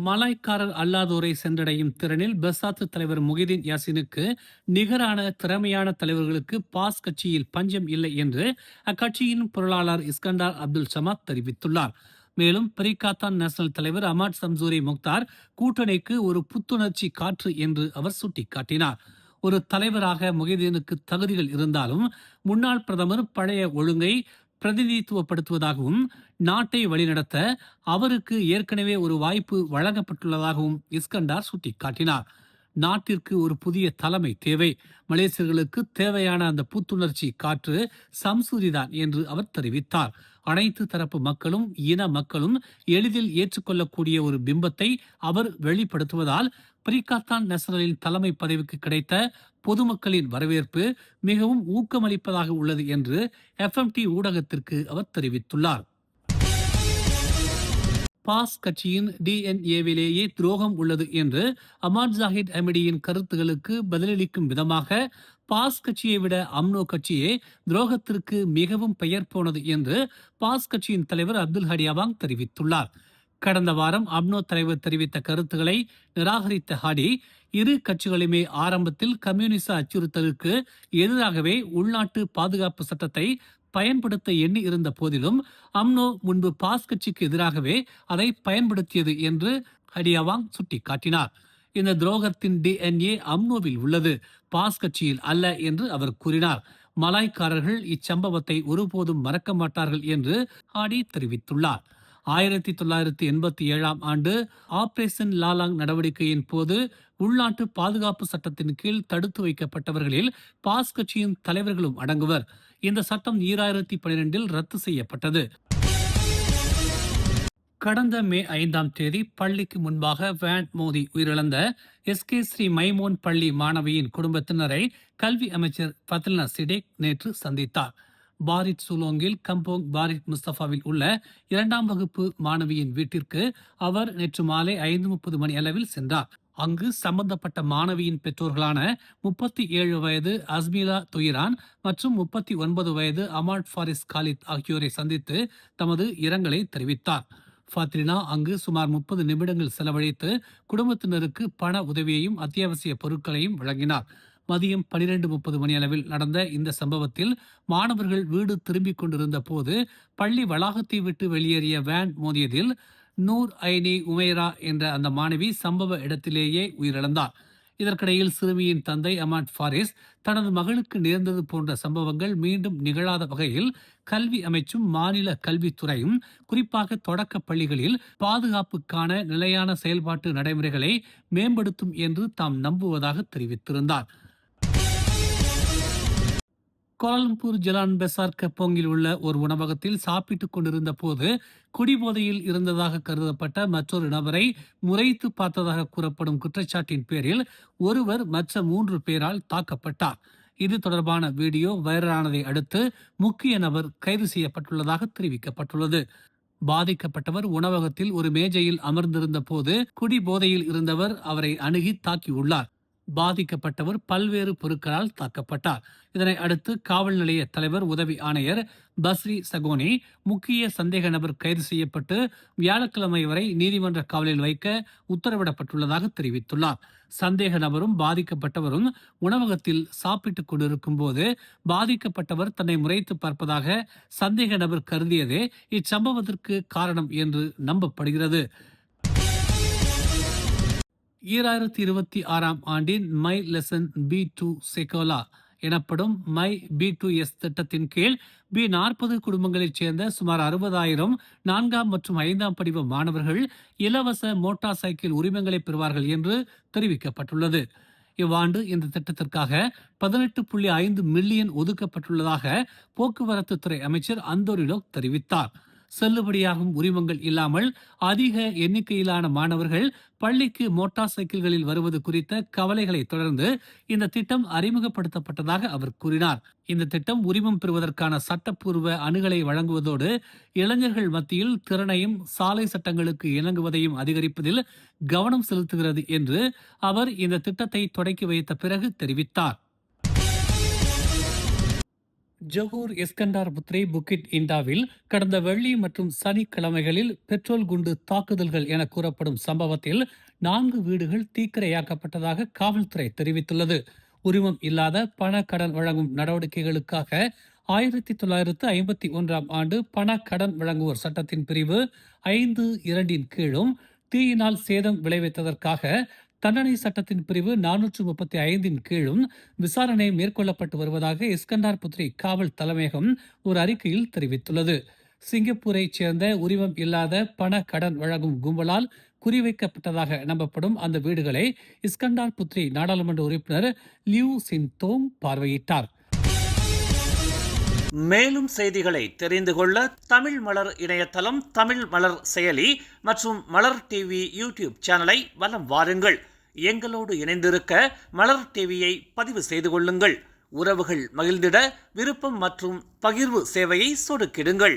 மலாய்க்காரர் அல்லாதோரை சென்றடையும் திறனில் பெசாத்து தலைவர் முஹிதீன் யாசினுக்கு நிகரான திறமையான தலைவர்களுக்கு பாஸ் கட்சியில் பஞ்சம் இல்லை என்று அக்கட்சியின் பொருளாளர் இஸ்கண்டார் அப்துல் சமாத் தெரிவித்துள்ளார். மேலும் பரிகாத்தான் நேஷனல் தலைவர் அமாட் சம்சூரி முக்தார் கூட்டணிக்கு ஒரு புத்துணர்ச்சி காற்று என்று அவர் சுட்டிக்காட்டினார். ஒரு தலைவராக முஹிதீனுக்கு தகுதிகள் இருந்தாலும் முன்னாள் பிரதமர் பழைய ஒழுங்கை பிரதிநிதித்துவப்படுத்துவதாகவும் நாட்டை வழிநடத்த அவருக்கு ஏற்கனவே ஒரு வாய்ப்பு வழங்கப்பட்டுள்ளதாகவும் இஸ்கண்டார் சுட்டிக்காட்டினார். நாட்டிற்கு ஒரு புதிய தலைமை தேவை, மலேசியர்களுக்கு தேவையான அந்த புத்துணர்ச்சி காற்று சம்சூரிதான் என்று அவர் தெரிவித்தார். அனைத்து தரப்பு மக்களும் இன மக்களும் எளிதில் ஏற்றுக்கொள்ளக்கூடிய ஒரு பிம்பத்தை அவர் வெளிப்படுத்துவதால் பரிகாத்தான் நேஷனலின் தலைமை பதவிக்கு கிடைத்த பொதுமக்களின் வரவேற்பு மிகவும் ஊக்கமளிப்பதாக உள்ளது என்று எஃப்எம்டி ஊடகத்திற்கு அவர் தெரிவித்துள்ளார். பாஸ் கட்சியின் டிஎன்ஏவிலேயே துரோகம் உள்ளது என்று அமாட் ஜாஹித் அமிடியின் கருத்துகளுக்கு பதிலளிக்கும் விதமாக பாஸ் கட்சியை விட அம்னோ கட்சியே துரோகத்திற்கு மிகவும் பெயர் போனது என்று பாஸ் கட்சியின் தலைவர் அப்துல் ஹடியாவாங் தெரிவித்துள்ளார். கடந்த வாரம் அம்னோ தலைவர் தெரிவித்த கருத்துக்களை நிராகரித்த ஹாடி, இரு கட்சிகளுமே ஆரம்பத்தில் கம்யூனிச அச்சுறுத்தலுக்கு எதிராகவே உள்நாட்டு பாதுகாப்பு சட்டத்தை பயன்படுத்த எண்ணி இருந்த போதிலும் அம்னோ முன்பு பாஸ் கட்சிக்கு எதிராகவே அதை பயன்படுத்தியது என்று ஹடியாவாங் சுட்டிக்காட்டினார். இந்த துரோகத்தின் டிஎன்ஏ அம்னோவில் உள்ளது, பாஸ் கட்சியில் அல்ல என்று அவர் கூறினார். மலாய்க்காரர்கள் இச்சம்பவத்தை ஒருபோதும் மறக்க மாட்டார்கள் என்று ஹாடி தெரிவித்துள்ளார். 1987 ஆண்டு ஆபரேஷன் லாலாங் நடவடிக்கையின் போது உள்நாட்டு பாதுகாப்பு சட்டத்தின் கீழ் தடுத்து வைக்கப்பட்டவர்களில் பாஸ் கட்சியின் தலைவர்களும் அடங்குவர். இந்த சட்டம் 2012 ரத்து செய்யப்பட்டது. கடந்த மே 5 பள்ளிக்கு முன்பாக வேன் மோதி உயிரிழந்த எஸ்கே ஸ்ரீ மைமோன் பள்ளி மாணவியின் குடும்பத்தினரை கல்வி அமைச்சர் ஃபத்லினா சிடேக் நேற்று சந்தித்தார். பாரிட் சுலோங்கில் கம்போங் பாரிட் முஸ்தபாவில் உள்ள 2ஆம் வகுப்பு மாணவியின் வீட்டிற்கு அவர் நேற்று மாலை 5:30 மணி அளவில் சென்றார். அங்கு சம்பந்தப்பட்ட மாணவியின் பெற்றோர்களான 37 வயது அஸ்மிலா துயிரான் மற்றும் 39 வயது அமாட் ஃபாரிஸ் காலித் ஆகியோரை சந்தித்து தமது இரங்கலை தெரிவித்தார். ஃபாத்ரினா அங்கு சுமார் 30 நிமிடங்கள் செலவழித்து குடும்பத்தினருக்கு பண உதவியையும் அத்தியாவசிய பொருட்களையும் வழங்கினார். மதியம் 12:30 மணி அளவில் நடந்த இந்த சம்பவத்தில் மாணவர்கள் வீடு திரும்பிக் கொண்டிருந்த போது பள்ளி வளாகத்தை விட்டு வெளியேறிய வேன் மோதியதில் நூர் ஐனி உமைரா என்ற அந்த மாணவி சம்பவ இடத்திலேயே உயிரிழந்தார். இதற்கிடையில் சிறுமியின் தந்தை அமாட் ஃபாரிஸ் தனது மகளுக்கு நேர்ந்தது போன்ற சம்பவங்கள் மீண்டும் நிகழாத வகையில் கல்வி அமைச்சும் மாநில கல்வித்துறையும் குறிப்பாக தொடக்க பள்ளிகளில் பாதுகாப்புக்கான நிலையான செயல்பாட்டு நடைமுறைகளை மேம்படுத்தும் என்று தாம் நம்புவதாக தெரிவித்திருந்தார். கோலாலம்பூர் ஜலான் பெசார் கப்போங்கில் உள்ள ஒரு உணவகத்தில் சாப்பிட்டுக் கொண்டிருந்த போது குடிபோதையில் இருந்ததாக கருதப்பட்ட மற்றொரு நபரை முறைத்து பார்த்ததாக கூறப்படும் குற்றச்சாட்டின் பேரில் ஒருவர் மற்ற 3 பேரால் தாக்கப்பட்டார். இது தொடர்பான வீடியோ வைரலானதை அடுத்து முக்கிய நபர் கைது செய்யப்பட்டுள்ளதாக தெரிவிக்கப்பட்டுள்ளது. பாதிக்கப்பட்டவர் உணவகத்தில் ஒரு மேஜையில் அமர்ந்திருந்த போது குடிபோதையில் இருந்தவர் அவரை அணுகி தாக்கியுள்ளார். பாதிக்கப்பட்டவர் பல்வேறு பொருட்களால் தாக்கப்பட்டார். இதனை அடுத்து காவல் நிலைய தலைவர் உதவி ஆணையர் பஸ்ரி சகோனி முக்கிய சந்தேக நபர் கைது செய்யப்பட்டு வியாழக்கிழமை வரை நீதிமன்ற காவலில் வைக்க உத்தரவிடப்பட்டுள்ளதாக தெரிவித்துள்ளார். சந்தேக நபரும் பாதிக்கப்பட்டவரும் உணவகத்தில் சாப்பிட்டுக் கொண்டிருக்கும் போது பாதிக்கப்பட்டவர் தன்னை முறைத்து பார்ப்பதாக சந்தேக நபர் கருதியதே இச்சம்பவத்திற்கு காரணம் என்று நம்பப்படுகிறது. 2026 ஆண்டின் மை லெசன் B2 செகோலா எனப்படும் மை B2S திட்டத்தின் கீழ் B40 குடும்பங்களைச் சேர்ந்த சுமார் 60,000 4ஆம் மற்றும் 5ஆம் படிவ மாணவர்கள் இலவச மோட்டார் சைக்கிள் உரிமங்களை பெறுவார்கள் என்று தெரிவிக்கப்பட்டுள்ளது. இவ்வாண்டு இந்த திட்டத்திற்காக 18.5 மில்லியன் ஒதுக்கப்பட்டுள்ளதாக போக்குவரத்து துறை அமைச்சர் அந்தோரிலோக் தெரிவித்தார். செல்லுபடியாகும் உரிமங்கள் இல்லாமல் அதிக எண்ணிக்கையிலான மாணவர்கள் பள்ளிக்கு மோட்டார் சைக்கிள்களில் வருவது குறித்த கவலைகளை தொடர்ந்து இந்த திட்டம் அறிமுகப்படுத்தப்பட்டதாக அவர் கூறினார். இந்த திட்டம் உரிமம் பெறுவதற்கான சட்டப்பூர்வ அணுகலை வழங்குவதோடு இளைஞர்கள் மத்தியில் திறனையும் சாலை சட்டங்களுக்கு இணங்குவதையும் அதிகரிப்பதில் கவனம் செலுத்துகிறது என்று அவர் இந்த திட்டத்தை தொடக்கி வைத்த பிறகு தெரிவித்தார். ஜொகூர் எஸ்கண்டார் புத்ரே புக்கிட் இண்டாவில் கடந்த வெள்ளி மற்றும் சனிக்கிழமைகளில் பெட்ரோல் குண்டு தாக்குதல்கள் என கூறப்படும் சம்பவத்தில் 4 வீடுகள் தீக்கிரையாக்கப்பட்டதாக காவல்துறை தெரிவித்துள்ளது. உரிமம் இல்லாத பண கடன் வழங்கும் நடவடிக்கைகளுக்காக 1951ஆம் ஆண்டு பண கடன் வழங்குவோர் சட்டத்தின் பிரிவு 5(2) கீழும், தீயினால் சேதம் விளைவித்ததற்காக தண்டனை சட்டத்தின் பிரிவு 435 கீழும் விசாரணை மேற்கொள்ளப்பட்டு வருவதாக எஸ்கண்டார் புத்ரி காவல் தலைமையகம் ஒரு அறிக்கையில் தெரிவித்துள்ளது. சிங்கப்பூரைச் சேர்ந்த உரிமம் இல்லாத பண கடன் வழங்கும் கும்பலால் குறிவைக்கப்பட்டதாக நம்பப்படும் அந்த வீடுகளை இஸ்கண்டார் புத்ரி நாடாளுமன்ற உறுப்பினர் லியூ சின்தோங் பார்வையிட்டார். மேலும் செய்திகளை தெரிந்து கொள்ள தமிழ் மலர் இணையதளம், தமிழ் மலர் செயலி மற்றும் மலர் டிவி யூடியூப் சேனலை வலம் வாருங்கள். எங்களோடு இணைந்திருக்க மலர் டிவியை பதிவு செய்து கொள்ளுங்கள். உறவுகள் மகிழ்ந்திட விருப்பம் மற்றும் பகிர்வு சேவையை சொடுக்கிடுங்கள்.